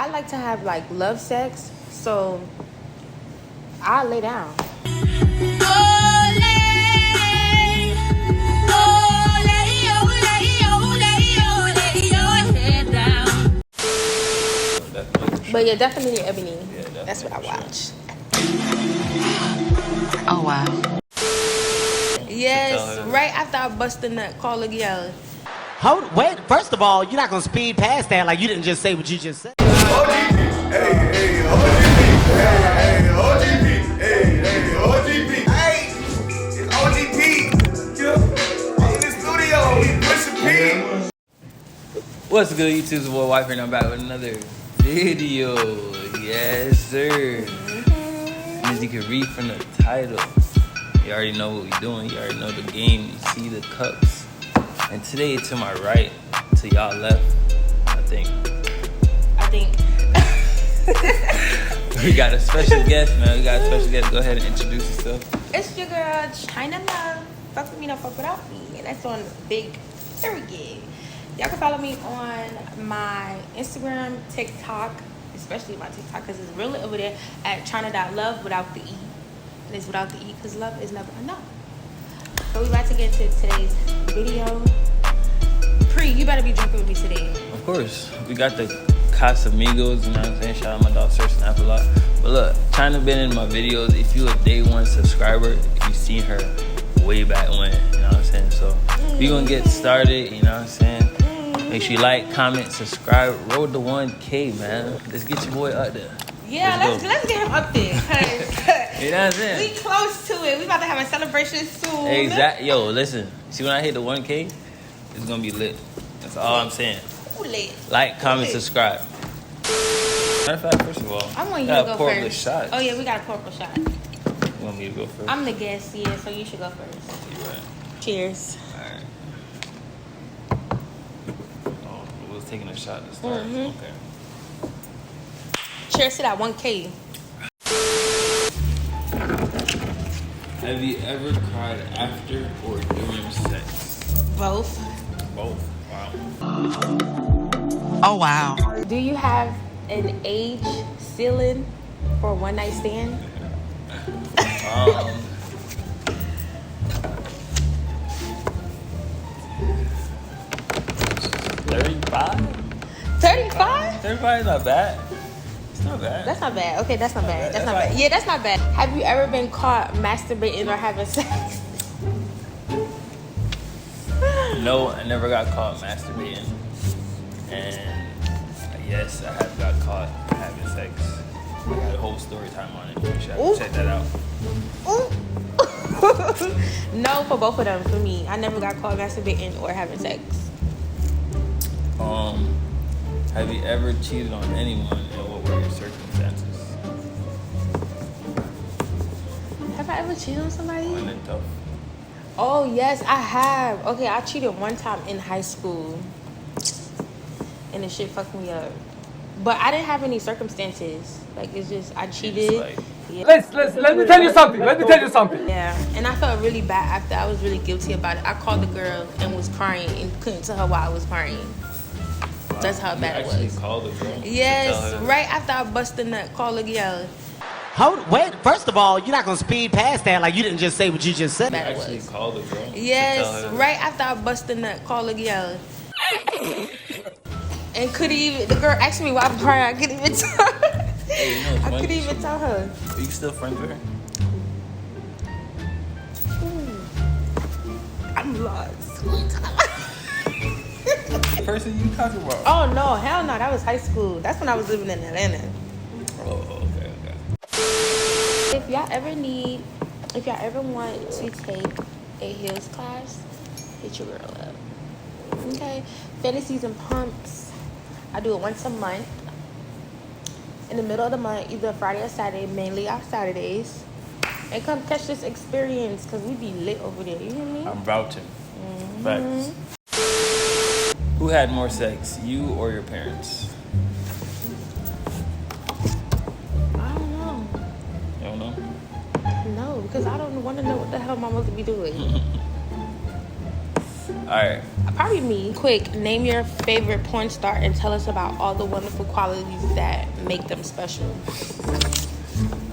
I like to have like love sex, so I lay down. But yeah, definitely Ebony. Yeah, definitely, that's what I watch. Oh wow. Yes, right after I bust the nut, call a girl. Wait, first of all, you're not gonna speed past that like you didn't just say what you just said. OGP, hey, OGP, hey, OGP, hey, OGP, hey, it's OGP, in the studio, we pushing P. What's good, YouTube? It's your boy Wife, and I'm back with another video. Yes, sir. As you can read from the title, you already know what we're doing. You already know the game. You see the cups. And today, to my right, to y'all left, I think. We got a special guest, man. We got a special guest. Go ahead and introduce yourself. It's your girl, Chyna Love. Fuck with me, don't fuck without me. And that's on Big Period. Y'all can follow me on my Instagram, TikTok, especially my TikTok, because it's really over there at Chyna.love without the E. And it's without the E because love is never enough. So we about to get to today's video. Pree, you better be drinking with me today. Of course. We got the Casamigos, you know what I'm saying? Shout out my dog, Sir Snap a lot. But look, Chyna been in my videos. If you a day one subscriber, you seen her way back when, you know what I'm saying? So we gonna get started, you know what I'm saying? Make sure you like, comment, subscribe. Road to 1K, man. Let's get your boy up there. Yeah, let's get him up there. You know what I'm saying? We close to it. We about to have a celebration soon. Exactly. Yo, listen. See, when I hit the 1K, it's gonna be lit. That's all I'm saying. Lit. Like, comment, subscribe. Matter of fact, first of all, I want you to go pour first. The shots. Oh yeah, we got to pour up a shot. You want me to go first? I'm the guest, yeah, so you should go first. You're right. Cheers. Alright. Oh, we was taking a shot to start. Okay. Cheers to that 1K. Have you ever cried after or during sex? Both. Both. Wow. Oh wow. Do you have an age ceiling for a one night stand? 35? 35? 35 is not bad. It's not bad. That's not bad. Okay, that's not bad. That's not bad. Yeah, that's not bad. Have you ever been caught masturbating or having sex? No, I never got caught masturbating. And yes, I have got caught having sex. I got a whole story time on it. You should check that out. No, for both of them. For me, I never got caught masturbating or having sex. Have you ever cheated on anyone, and what were your circumstances? Have I ever cheated on somebody? Wasn't it tough? Oh yes, I have. Okay, I cheated one time in high school, and the shit fucked me up. But I didn't have any circumstances. Like it's just I cheated. Yeah. Let me tell you something. Yeah, and I felt really bad after. I was really guilty about it. I called the girl and was crying and couldn't tell her why I was crying. Wow. That's how bad it was. Called the girl? Yes, right after I bust the nut, call a girl. Wait, first of all, you're not gonna speed past that like you didn't just say what you just said. You actually called the girl? Yes, right after I bust the nut, call a girl. And couldn't even, the girl asked me why I'm crying, I couldn't even tell her. Hey, you know, I couldn't even tell her. Are you still friends with her? I'm lost. The person you talking about? Oh no, hell no, that was high school. That's when I was living in Atlanta. Oh, okay. If y'all ever want to take a heels class, hit your girl up. Okay? Fantasies and Pumps. I do it once a month. In the middle of the month, either Friday or Saturday, mainly on Saturdays. And come catch this experience, because we be lit over there. You hear me? I'm vouching. Facts. Who had more sex, you or your parents? I don't know. You don't know? No, because I don't want to know what the hell my mother be doing. All Alright. Probably me. Quick, name your favorite porn star and tell us about all the wonderful qualities that make them special.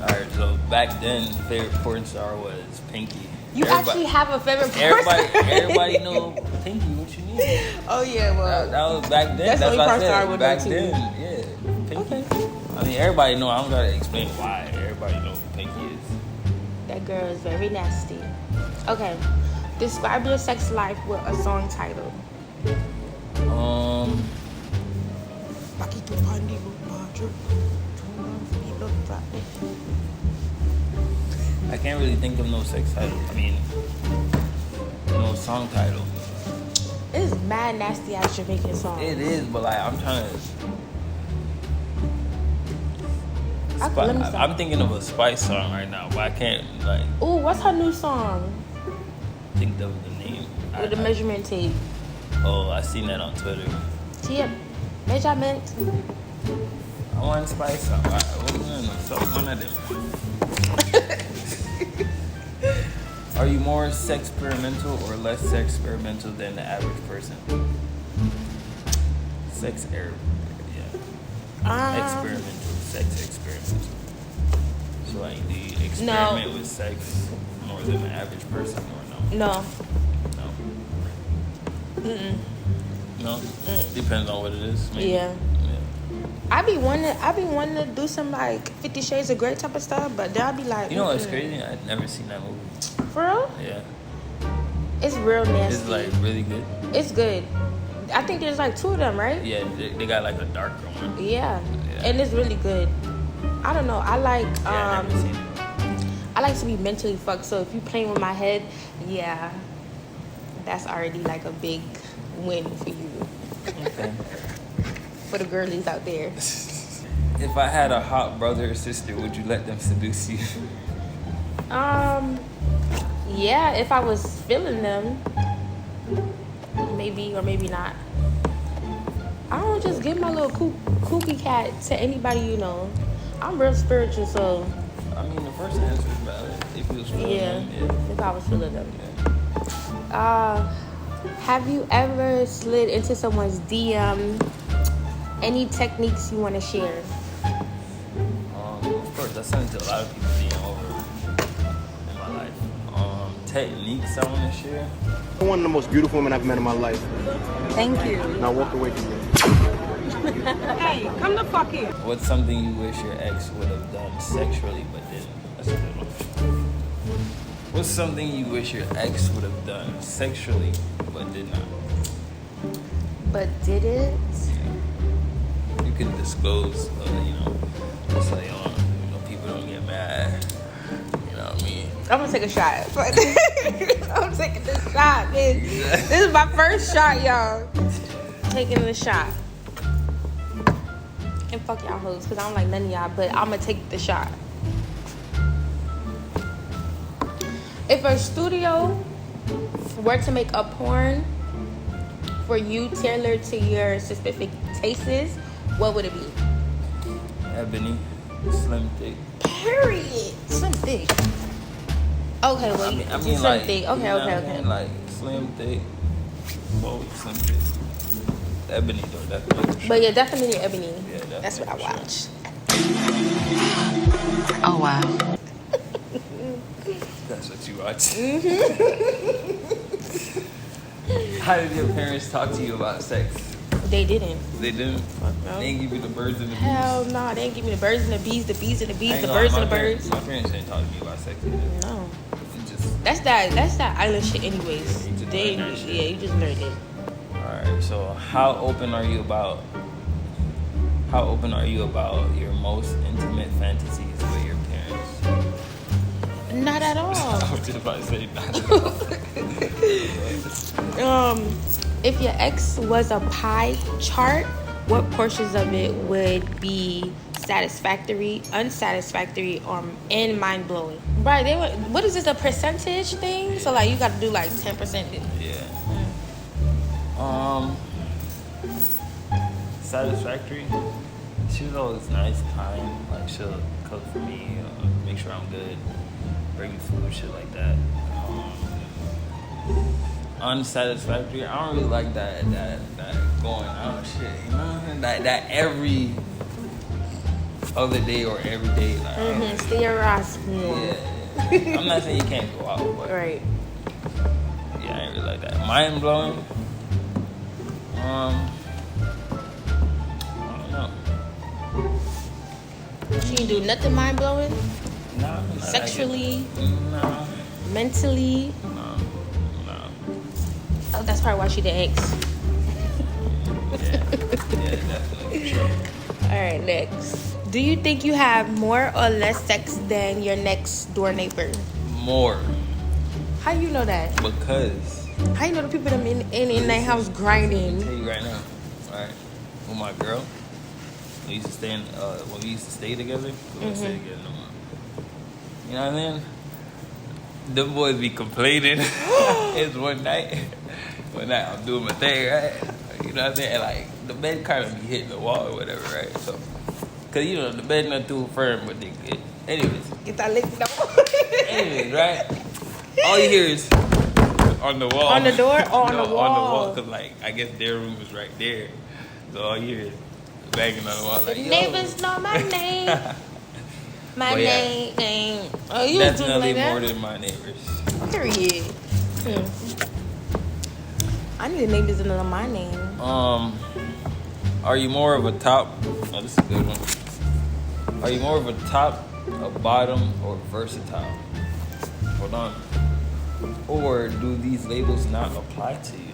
Alright, so back then, favorite porn star was Pinky. You actually have a favorite porn star? Everybody know Pinky, what you need. Oh, yeah, well. That was back then. That's the only what I porn star I said. would Back know, too. then, yeah. Pinky. Okay. I mean, everybody know. I don't gotta explain why. Everybody know who Pinky is. That girl is very nasty. Okay. Describe your sex life with a song title. I can't really think of no sex title. I mean, no song title. It's mad nasty ass Jamaican song. It is, but like I'm trying to. I'm thinking of a Spice song right now, but I can't like. Ooh, what's her new song? Think of the name. With the measurement tape. Oh, I seen that on Twitter. Tip. Measurement. I want Spice song. One of them. Are you more sex experimental or less sex experimental than the average person? Sex error. Yeah. Experimental. Sex experimental. So like, do you experiment with sex more than the average person or no? No. No. No? Depends on what it is. Maybe. Yeah. I be wanting to do some like 50 Shades of Grey type of stuff, but then I be like, you know what's crazy? I've never seen that movie. For real? Yeah. It's real nasty. It's like really good. It's good. I think there's like 2 of them, right? Yeah, they got like a darker one. Yeah. And it's really good. I don't know. I like I've never seen it. I like to be mentally fucked. So if you playing with my head, yeah, that's already like a big win for you. Okay. For the girlies out there. If I had a hot brother or sister, would you let them seduce you? Yeah, if I was feeling them, maybe or maybe not. I don't just give my little kooky cat to anybody you know. I'm real spiritual, so. I mean, the first answer is valid. If you was feeling them, yeah. If I was feeling them. Yeah. Have you ever slid into someone's DM? Any techniques you want to share? Of course, I sent it to a lot of people DM over in my life. Techniques I want to share. One of the most beautiful women I've met in my life. Thank you. Now walk away from me. Hey, come the fuck here. What's something you wish your ex would have done sexually but didn't? That's a good one. What's something you wish your ex would have done sexually but did not? But did it? You can disclose, so people don't get mad. You know what I mean? I'm gonna take a shot. I'm taking this shot, man. This is my first shot, y'all. Taking the shot. And fuck y'all hoes, because I don't like none of y'all, but I'm gonna take the shot. If a studio were to make a porn for you tailored to your specific tastes, what would it be? Ebony, slim thick. Period. Slim thick. Okay, well, I mean slim like, thick. Okay, you know what I okay. mean? Like slim thick, both slim thick. Ebony though, definitely. But yeah, definitely ebony. Yeah, definitely. That's what I watch. Oh, wow. That's what you watch. Mm-hmm. How did your parents talk to you about sex? They didn't. They didn't? No. They didn't give you the birds and the bees? Hell no, they didn't give me the birds and the bees, the bees and the bees, I ain't the gonna birds lie, and the my birds. My parents didn't talk to me about sex either. No. It just, That's that island shit anyways. Yeah, you just They, learn that shit. yeah, you just learned it. alright, so how open are you about your most intimate fantasies with your parents? Not at all. I was just about to say not at all. If your ex was a pie chart, what portions of it would be satisfactory, unsatisfactory, and mind blowing? Right? What is this, a percentage thing? So like you got to do like 10%. Yeah. Satisfactory. She was always nice, kind. Like she'll cook for me, make sure I'm good, bring me food, shit like that. unsatisfactory. I don't really like that going out shit. You know, that every other day or every day. Like, Stereotype. yeah. I'm not saying you can't go out, but Right. yeah, I ain't really like that. Mind blowing. I don't know. She ain't do nothing mind blowing. Nah, not Sexually, Nah, mentally. no. Oh, that's probably why she the ex. Yeah, definitely. Sure. All right, next. Do you think you have more or less sex than your next door neighbor? More. How you know that? Because How you know the people that in their house I'll grinding? tell you right now. Alright. With my girl, we used to stay when we used to stay together, we don't stay together no more. You know what I mean? Them boys be complaining. It's one night I'm doing my thing, right? You know what I'm saying? And like the bed kind of be hitting the wall or whatever, right? So, cause you know the bed not too firm, but they good. Anyways, Get that lick anyways, right? All you hear is on the wall. On the door or on No, the wall? On the wall, cause like I guess their room was right there, so all you hear is banging on the wall. Like, The yo. neighbors know my name. My Well, yeah. name. Oh, you was doing Definitely like more that? than my neighbors. Period. I need neighbors to know my name. Are you more of a top? Oh, this is a good one. Are you more of a top, a bottom, or versatile? Hold on. Or do these labels not apply to you?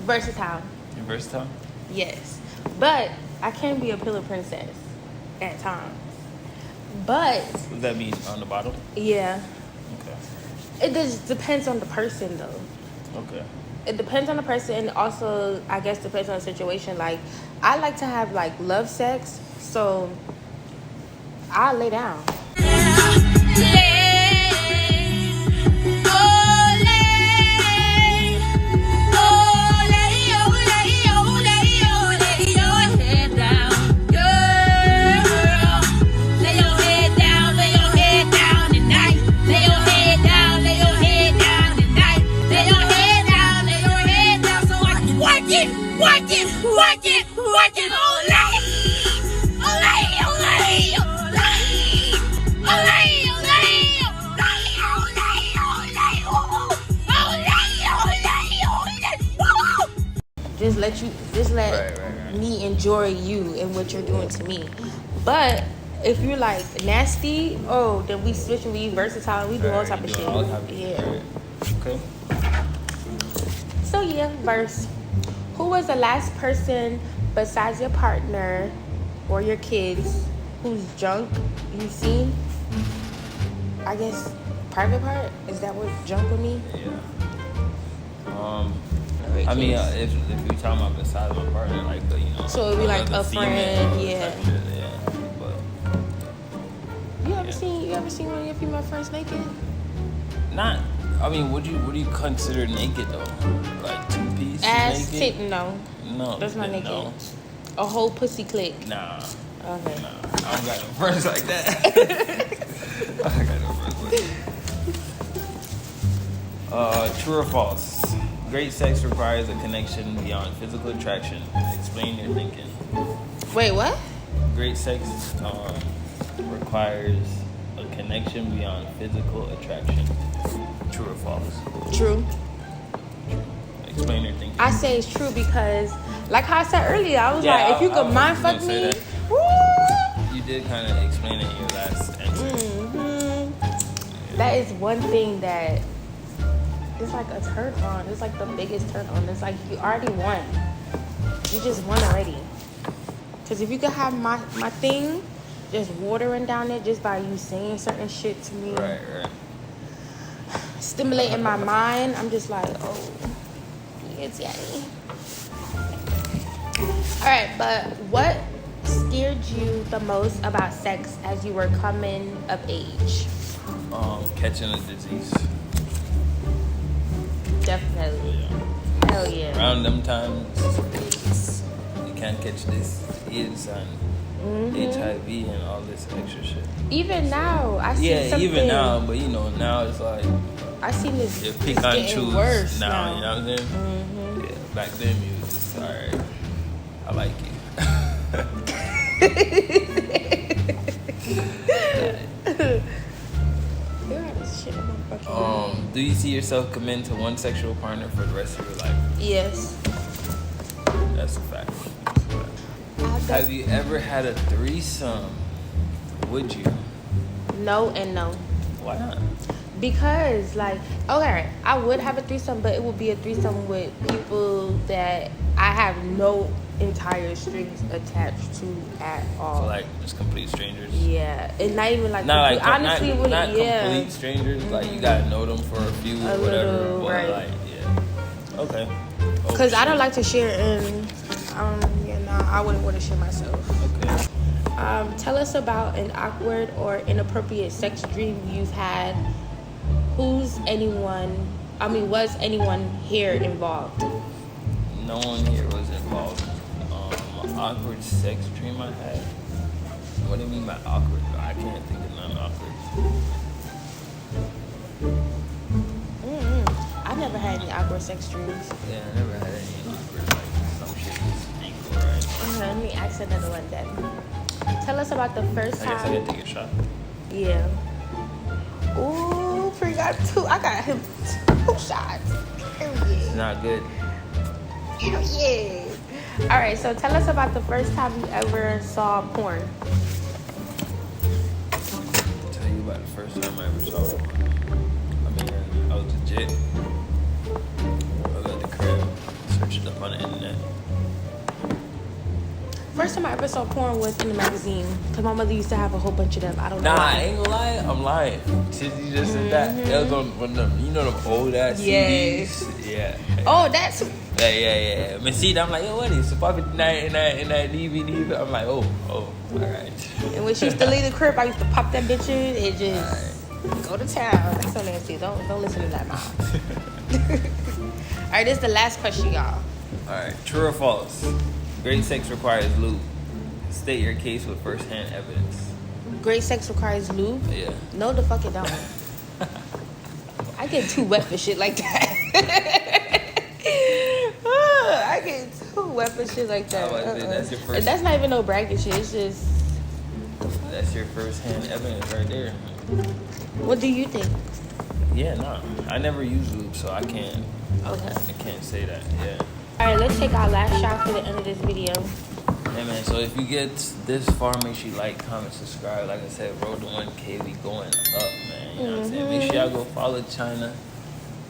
Versatile. You versatile? Yes. But I can be a pillow princess at times. But What does that mean on the bottom? yeah, Okay. it just depends on the person though. Okay. It depends on the person, and also I guess depends on the situation. Like I like to have like love sex, so I lay down. Just let Right. me enjoy you and what you're doing to me. But if you're like nasty, oh, then we switch and we versatile. We do all type of shit. Yeah. Right. Okay. So yeah, verse. Who was the last person besides your partner or your kids whose junk you've seen? I guess private part? Is that what junk would mean? Yeah. I mean, if you're talking about besides my partner, like, you know. So it'd be like another a female friend, yeah. type shit, yeah. But You ever seen one of your female friends naked? not. I mean, what do you consider naked though? Like 2 piece Ass, naked? tit, no. No, That's not naked. No. A whole pussy click. Nah. Okay. Nah. I don't got no friends like that. I don't got no friends like that. True or false? Great sex requires a connection beyond physical attraction. Explain your thinking. Wait, what? Great sex requires a connection beyond physical attraction. True or false? True. Explain your thinking. I say it's true because, like how I said earlier, I was like, if you could mind fuck gonna say me, that. woo! You did kind of explain it in your last answer. That is one thing that it's like a turn on. It's like the biggest turn on. It's like you already won. You just won already. Because if you could have my thing just watering down there just by you saying certain shit to me, Right. stimulating my mind, I'm just like, oh, yes, yay. All right, but what scared you the most about sex as you were coming of age? Catching a disease. Definitely. Yeah. Hell yeah. Around them times, you can't catch this AIDS and HIV and all this extra shit. Even now, I see Yeah, something. even now, but you know, now it's like I seen this. Yeah, It's pick on getting choose worse now, you know what I'm saying? Mm-hmm. Yeah, back then you was just alright. I like it. You're out of shit in my fucking Do you see yourself committing to one sexual partner for the rest of your life? Yes. That's a fact. Have you ever had a threesome? Would you? No and no. Why not? Because, like, okay, I would have a threesome, but it would be a threesome with people that I have no entire strings attached to at all. So like just complete strangers. Yeah, and not even like Not like honestly, not, would not yeah. complete strangers. Like you gotta know them for a few or A whatever. little, But right. like yeah, okay. Oh, Because I shit. don't like to share, and yeah, no, I wouldn't want to share myself. Okay. Tell us about an awkward or inappropriate sex dream you've had. Was anyone here involved? No one here was involved. An awkward sex dream I had. What do you mean by awkward? I can't think of none awkward. I never had any awkward sex dreams. Yeah, I never had any awkward like some shit just ain't go right. Let me ask another one then. Tell us about the first I guess I time. gotta take a shot. Yeah. Ooh, Pree got two. I got him 2 shots. Hell It's yeah. not good. Hell yeah. All right, so tell us about the first time you ever saw porn. I'll tell you about the first time I ever saw it. I mean, I was legit. I was at the crib, searching up on the internet. First time I ever saw porn was in the magazine. Because my mother used to have a whole bunch of them. I don't know. Nah, I why. ain't gonna lie. I'm lying. Since you just said that, that was on one of them, you know, them old ass Yes. CDs. Yeah. Oh, that's. Yeah. But see, I'm like, yo, what is it? Pop it in that DVD. I'm like, oh, all right. And when she used to leave the crib, I used to pop that bitch in and just go to town. That's so nasty. Don't listen to that, mom. All right, this is the last question, y'all. All right. True or false? Great sex requires lube. State your case with first-hand evidence. Great sex requires lube? Yeah. No, the fuck it don't. I get too wet for shit like that. I get too wet for shit like that. I was about to say, that's your first- And that's not even no bragging shit. It's just. That's your first-hand evidence right there. What do you think? Yeah, no. I never use lube, so I can't say that. Yeah. All right, let's take our last shot for the end of this video. Hey man, so if you get this far, make sure you like, comment, subscribe. Like I said, road to 1K, we going up, man. You know what I'm saying? Make sure y'all go follow Chyna. You know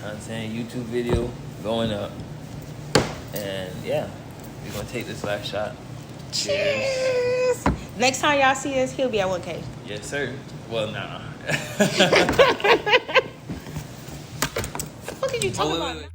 what I'm saying? YouTube video going up. And yeah, we're gonna take this last shot. Cheers. Next time y'all see us, he'll be at 1K. Yes, sir. Well, nah. What did you talk about? Wait.